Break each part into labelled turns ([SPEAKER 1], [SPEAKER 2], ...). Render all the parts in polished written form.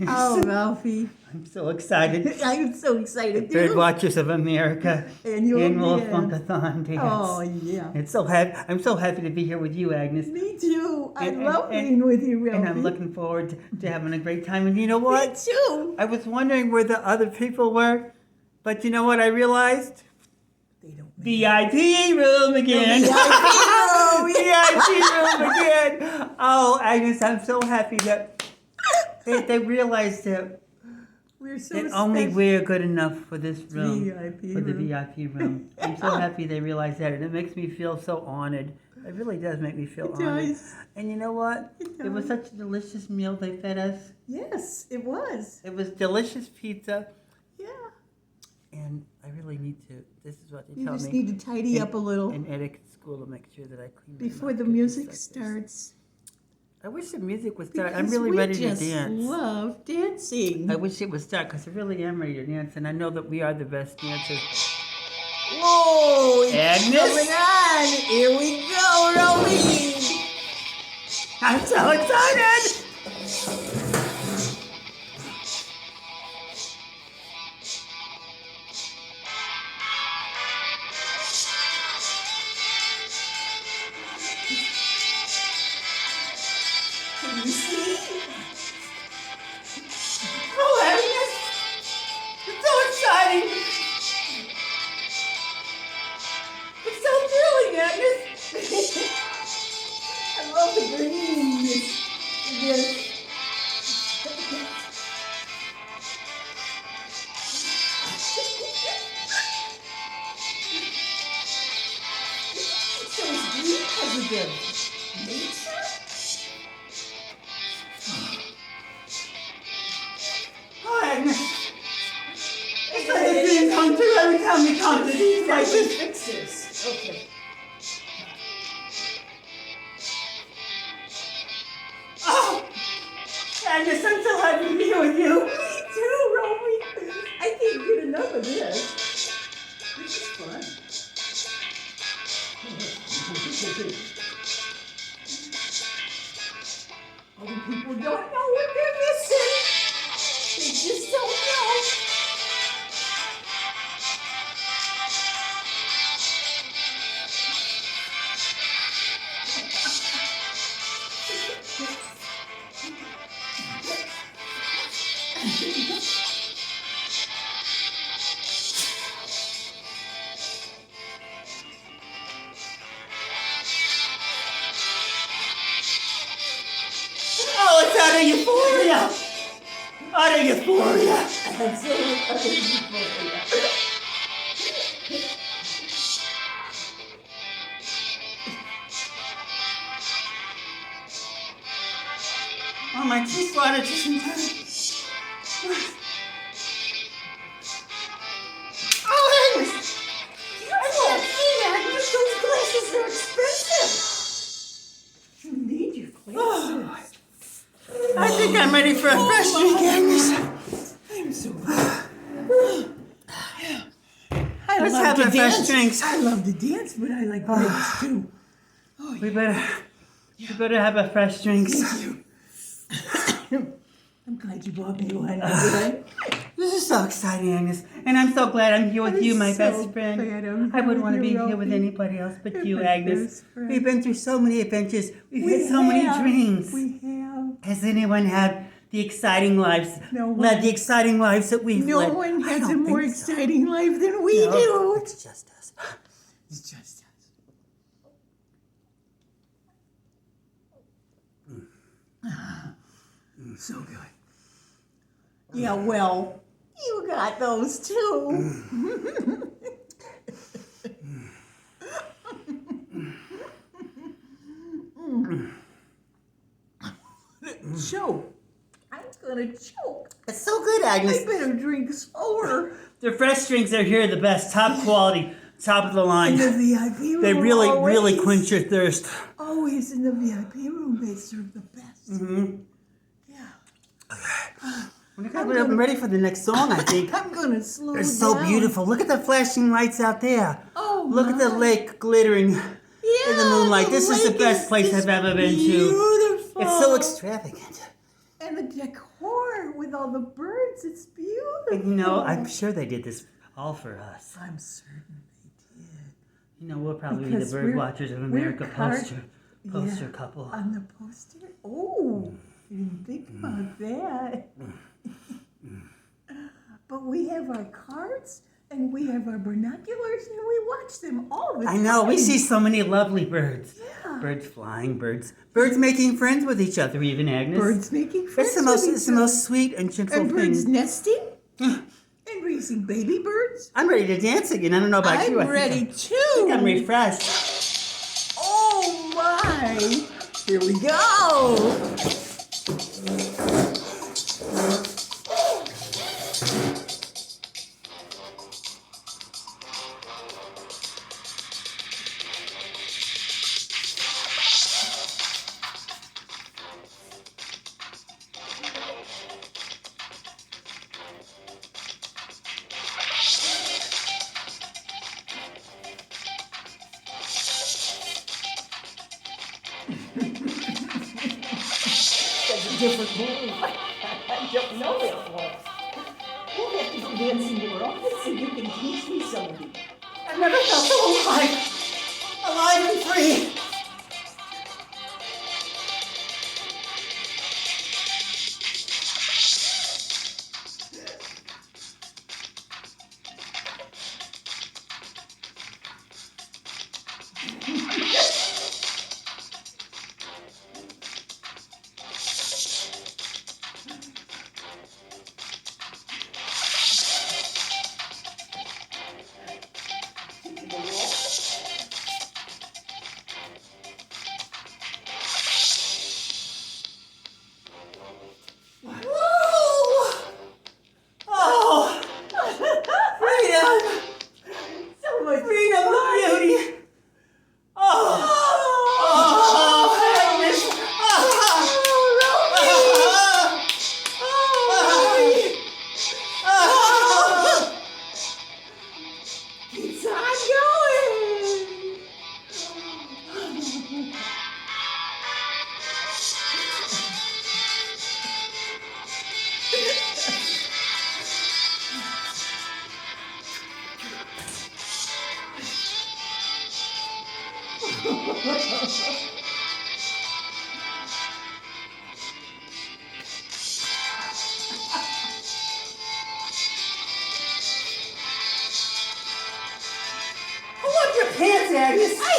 [SPEAKER 1] Oh, Ralphie.
[SPEAKER 2] I'm so excited.
[SPEAKER 1] I'm so excited,
[SPEAKER 2] Bird
[SPEAKER 1] too.
[SPEAKER 2] Watchers of America Annual
[SPEAKER 1] Dance.
[SPEAKER 2] Funkathon Dance.
[SPEAKER 1] Oh, yeah.
[SPEAKER 2] I'm so happy to be here with you, Agnes.
[SPEAKER 1] Me too. I
[SPEAKER 2] And-
[SPEAKER 1] love
[SPEAKER 2] and-
[SPEAKER 1] being with you, Ralphie.
[SPEAKER 2] And I'm looking forward to having a great time. And you know what?
[SPEAKER 1] Me too.
[SPEAKER 2] I was wondering where the other people were, but you know what I realized?
[SPEAKER 1] They don't
[SPEAKER 2] V.I.P. room again.
[SPEAKER 1] VIP room.
[SPEAKER 2] VIP room again. Oh, Agnes, I'm so happy that they realized that
[SPEAKER 1] We're so
[SPEAKER 2] that only
[SPEAKER 1] special.
[SPEAKER 2] we're good enough for this room,
[SPEAKER 1] VIP
[SPEAKER 2] for the
[SPEAKER 1] room.
[SPEAKER 2] VIP room. I'm so happy they realized that, and it makes me feel so honored. It really does make me feel honored.
[SPEAKER 1] does.
[SPEAKER 2] And you know what? It was such a delicious meal they fed us.
[SPEAKER 1] Yes, it was.
[SPEAKER 2] It was delicious pizza,
[SPEAKER 1] Yeah.
[SPEAKER 2] and I really need to. This is what they
[SPEAKER 1] You
[SPEAKER 2] tell
[SPEAKER 1] just
[SPEAKER 2] me
[SPEAKER 1] need to tidy up a little
[SPEAKER 2] in etiquette school to make sure that I clean my
[SPEAKER 1] before the
[SPEAKER 2] mouth, 'cause
[SPEAKER 1] music
[SPEAKER 2] it's like this.
[SPEAKER 1] starts.
[SPEAKER 2] I wish the music would start. I'm
[SPEAKER 1] Because
[SPEAKER 2] really
[SPEAKER 1] we
[SPEAKER 2] ready to
[SPEAKER 1] just
[SPEAKER 2] dance.
[SPEAKER 1] love dancing.
[SPEAKER 2] I wish it would start because I really am ready to dance, and I know that we are the best dancers.
[SPEAKER 1] Whoa! It's
[SPEAKER 2] Agnes?
[SPEAKER 1] coming on! Here we go, Romy!
[SPEAKER 2] I'm so excited!
[SPEAKER 1] Can you see?
[SPEAKER 2] Oh, Agnes! It's so exciting! It's so thrilling, Agnes!
[SPEAKER 1] I love the green. Yes. So it's green because of the nature?
[SPEAKER 2] Oh, Agnes! It's like a dream come true every time we come to these places.
[SPEAKER 1] Fix this. Okay.
[SPEAKER 2] Oh! Agnes, I'm so happy to be here with you.
[SPEAKER 1] Me too, Romy. I can't get enough of this. This is fun. Other people don't know what they're missing. They just don't know.
[SPEAKER 2] Oh, it's out of euphoria! Out of euphoria!
[SPEAKER 1] Absolutely other people.
[SPEAKER 2] Oh, my teeth water just in time. Oh, Agnes!
[SPEAKER 1] I can't see that. Those glasses are expensive. You need your glasses.
[SPEAKER 2] I think I'm ready for a fresh drink, Agnes.
[SPEAKER 1] I'm so glad. I
[SPEAKER 2] Let's
[SPEAKER 1] love
[SPEAKER 2] have
[SPEAKER 1] to
[SPEAKER 2] a fresh
[SPEAKER 1] dance.
[SPEAKER 2] drinks.
[SPEAKER 1] I love to dance, but I like drinks too. Oh,
[SPEAKER 2] We better have a fresh drinks.
[SPEAKER 1] I'm glad you brought me one. Again.
[SPEAKER 2] This is so exciting, Agnes. And I'm so glad I'm here with you, my
[SPEAKER 1] so
[SPEAKER 2] best friend.
[SPEAKER 1] glad I'm
[SPEAKER 2] I
[SPEAKER 1] here
[SPEAKER 2] wouldn't
[SPEAKER 1] with
[SPEAKER 2] want to
[SPEAKER 1] you,
[SPEAKER 2] be here with
[SPEAKER 1] Ralphie.
[SPEAKER 2] anybody else but
[SPEAKER 1] You're
[SPEAKER 2] you,
[SPEAKER 1] my
[SPEAKER 2] Agnes.
[SPEAKER 1] best friend.
[SPEAKER 2] We've been through so many adventures. We've
[SPEAKER 1] We
[SPEAKER 2] had so many
[SPEAKER 1] have.
[SPEAKER 2] dreams.
[SPEAKER 1] We have.
[SPEAKER 2] Has anyone had the exciting lives?
[SPEAKER 1] No one.
[SPEAKER 2] Led the exciting lives that we've
[SPEAKER 1] No
[SPEAKER 2] led?
[SPEAKER 1] one
[SPEAKER 2] I
[SPEAKER 1] has a
[SPEAKER 2] don't
[SPEAKER 1] more
[SPEAKER 2] think so.
[SPEAKER 1] exciting life than we
[SPEAKER 2] No,
[SPEAKER 1] do.
[SPEAKER 2] It's just us.
[SPEAKER 1] It's just us. So good. Yeah, well, you got those too. Choke. I'm gonna choke.
[SPEAKER 2] It's so good,
[SPEAKER 1] I
[SPEAKER 2] Agnes.
[SPEAKER 1] better drink slower.
[SPEAKER 2] The fresh drinks are here, the best, top quality, top of the
[SPEAKER 1] In
[SPEAKER 2] line.
[SPEAKER 1] the VIP room.
[SPEAKER 2] They really,
[SPEAKER 1] always,
[SPEAKER 2] really quench your thirst.
[SPEAKER 1] Always in the VIP room, they serve the best.
[SPEAKER 2] Mm-hmm.
[SPEAKER 1] Yeah.
[SPEAKER 2] I'm ready for the next song, I think.
[SPEAKER 1] I'm gonna slow down.
[SPEAKER 2] It's so beautiful. Look at the flashing lights out there.
[SPEAKER 1] Oh,
[SPEAKER 2] Look at the
[SPEAKER 1] my.
[SPEAKER 2] lake glittering in the moonlight. This is the
[SPEAKER 1] lake
[SPEAKER 2] best place
[SPEAKER 1] is
[SPEAKER 2] I've ever been to.
[SPEAKER 1] Beautiful.
[SPEAKER 2] It's so extravagant.
[SPEAKER 1] And the decor with all the birds, it's beautiful.
[SPEAKER 2] And you know, I'm sure they did this all for us.
[SPEAKER 1] I'm certain they did.
[SPEAKER 2] You know, we're probably
[SPEAKER 1] Because
[SPEAKER 2] the Bird Watchers of America poster couple.
[SPEAKER 1] On the poster? Oh, I didn't think about that. But we have our cards and we have our binoculars and we watch them all the time.
[SPEAKER 2] I know, we see so many lovely birds.
[SPEAKER 1] Yeah.
[SPEAKER 2] Birds flying, birds making friends with each other, even, Agnes.
[SPEAKER 1] Birds making friends
[SPEAKER 2] It's the most sweet and gentle
[SPEAKER 1] and
[SPEAKER 2] thing.
[SPEAKER 1] birds nesting and raising baby birds.
[SPEAKER 2] I'm ready to dance again. I don't know about you.
[SPEAKER 1] I'm ready
[SPEAKER 2] I think I'm
[SPEAKER 1] too.
[SPEAKER 2] refreshed.
[SPEAKER 1] Oh my! Here we go. That's a different move. I don't know that one. We'll have to go dancing to your office and you can teach me some of these.
[SPEAKER 2] I've never felt so alive and free. Pants, Agnes.
[SPEAKER 1] I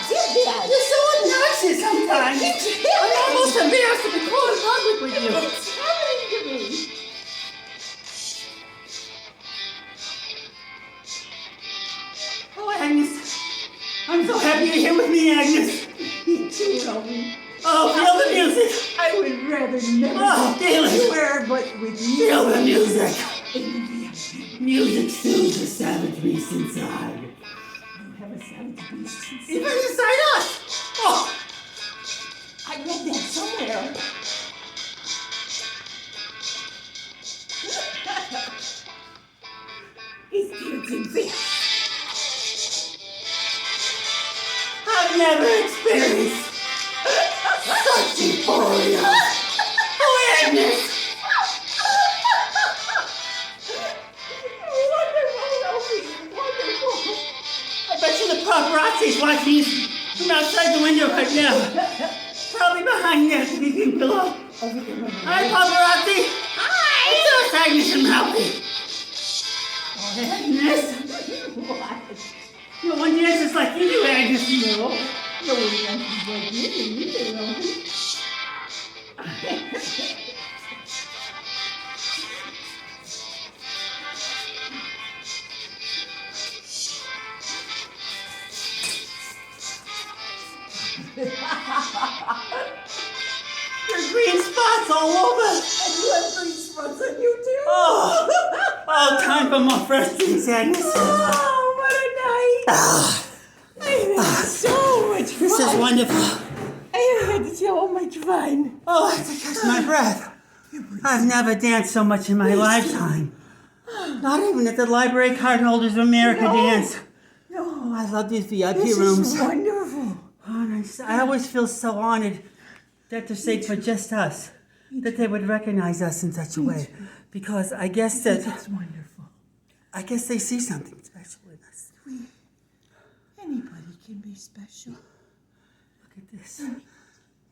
[SPEAKER 1] did that.
[SPEAKER 2] You're so obnoxious sometimes. I'm almost embarrassed to be caught in public with you.
[SPEAKER 1] What's happening to me?
[SPEAKER 2] Oh, Agnes. I'm so happy you're here with me, Agnes.
[SPEAKER 1] Me too, Robin.
[SPEAKER 2] Oh, feel the music.
[SPEAKER 1] I would rather never
[SPEAKER 2] Oh, feel it.
[SPEAKER 1] anywhere but with you.
[SPEAKER 2] Feel the music.
[SPEAKER 1] In the VIP.
[SPEAKER 2] Music soothes the savage beast inside.
[SPEAKER 1] You have a savage beast.
[SPEAKER 2] Even inside us. Oh,
[SPEAKER 1] I read that somewhere. He's dancing fish.
[SPEAKER 2] I've never experienced such euphoria. Oh, Agnes. I bet you the paparazzi's watching you from outside the window right now. Probably behind that sleeping pillow. Hi, paparazzi. Hi. It's us, Agnes and Ralphy. Oh, Agnes.
[SPEAKER 1] What?
[SPEAKER 2] No one dances like you do, Agnes.
[SPEAKER 1] No. No one dances like you do either, Robin.
[SPEAKER 2] There's green spots all over.
[SPEAKER 1] And you have green spots on you too.
[SPEAKER 2] Oh, time for more fresh drinks, Agnes.
[SPEAKER 1] Oh, what a night.
[SPEAKER 2] Ah,
[SPEAKER 1] I had so much fun.
[SPEAKER 2] this is wonderful.
[SPEAKER 1] I had so much fun.
[SPEAKER 2] Oh, I have to catch my breath. I've never danced so much in my lifetime. Not even at the Library Card Holders of America
[SPEAKER 1] No.
[SPEAKER 2] dance.
[SPEAKER 1] No,
[SPEAKER 2] Oh, I love these VIP
[SPEAKER 1] this
[SPEAKER 2] rooms.
[SPEAKER 1] is wonderful.
[SPEAKER 2] Oh, and I always feel so honored that they're saved for just us. that they would recognize us in such a way. Because I guess that,
[SPEAKER 1] It's wonderful.
[SPEAKER 2] I guess they see something special in us.
[SPEAKER 1] Anybody can be special.
[SPEAKER 2] Look at this.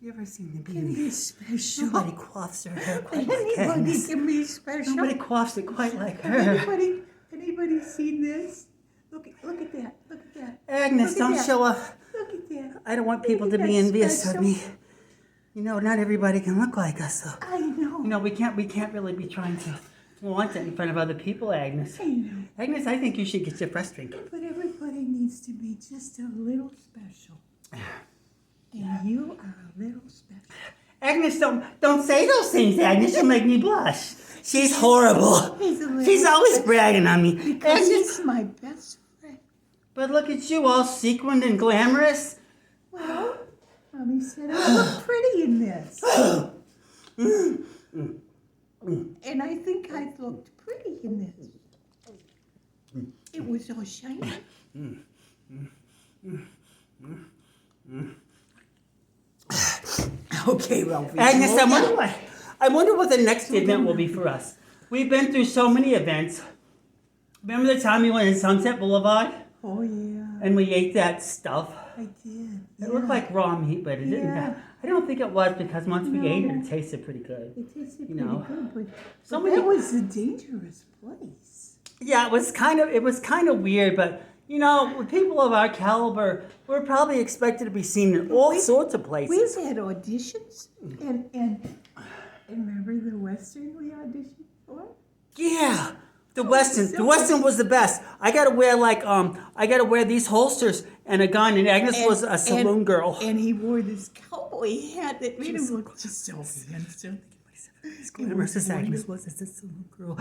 [SPEAKER 2] You ever seen the
[SPEAKER 1] Can
[SPEAKER 2] beauty?
[SPEAKER 1] be special.
[SPEAKER 2] Nobody quaffs their hair quite like
[SPEAKER 1] Anybody
[SPEAKER 2] Agnes.
[SPEAKER 1] can be special.
[SPEAKER 2] Nobody quaffs it quite like her.
[SPEAKER 1] Anybody seen this? Look at that. Look at that.
[SPEAKER 2] Agnes,
[SPEAKER 1] Look at
[SPEAKER 2] don't
[SPEAKER 1] that.
[SPEAKER 2] show off.
[SPEAKER 1] Look at that.
[SPEAKER 2] I don't want people to
[SPEAKER 1] Isn't
[SPEAKER 2] be
[SPEAKER 1] that
[SPEAKER 2] envious of
[SPEAKER 1] special?
[SPEAKER 2] me. You know, not everybody can look like us, so.
[SPEAKER 1] I know.
[SPEAKER 2] You know, we can't really be trying to flaunt it in front of other people, Agnes.
[SPEAKER 1] I know.
[SPEAKER 2] Agnes, I think you should get your fresh drink.
[SPEAKER 1] But everybody needs to be just a little special. And you are a little special.
[SPEAKER 2] Agnes, don't say those things, Agnes. You'll make me blush. She's horrible.
[SPEAKER 1] He's a little
[SPEAKER 2] She's always bragging on me.
[SPEAKER 1] Because
[SPEAKER 2] Agnes,
[SPEAKER 1] he's my best friend.
[SPEAKER 2] but look at you, all sequined and glamorous.
[SPEAKER 1] Well, Mommy said I look pretty in this. And I think I looked pretty in this. It was all shiny. Okay, Ralphie.
[SPEAKER 2] Agnes, I wonder what the next event will be for us. We've been through so many events. Remember the time we went to Sunset Boulevard
[SPEAKER 1] Oh, yeah.
[SPEAKER 2] and we ate that stuff?
[SPEAKER 1] I did.
[SPEAKER 2] It looked like raw meat, but it didn't
[SPEAKER 1] Yeah.
[SPEAKER 2] have. I don't think it was because once we
[SPEAKER 1] No.
[SPEAKER 2] ate it, it tasted pretty good.
[SPEAKER 1] It tasted
[SPEAKER 2] You
[SPEAKER 1] pretty
[SPEAKER 2] know.
[SPEAKER 1] good, but
[SPEAKER 2] So
[SPEAKER 1] that
[SPEAKER 2] many-
[SPEAKER 1] was a dangerous place.
[SPEAKER 2] Yeah, it was kind of weird, but you know, with people of our caliber, we're probably expected to be seen in all sorts of places.
[SPEAKER 1] We've had auditions, and remember the Western we auditioned for?
[SPEAKER 2] Yeah, the Western.
[SPEAKER 1] so
[SPEAKER 2] The Western was the best. I gotta wear wear these holsters and a gun. And Agnes was a saloon girl.
[SPEAKER 1] And he wore this cowboy hat that made him look just so handsome.
[SPEAKER 2] As glamorous as Agnes was as a saloon girl,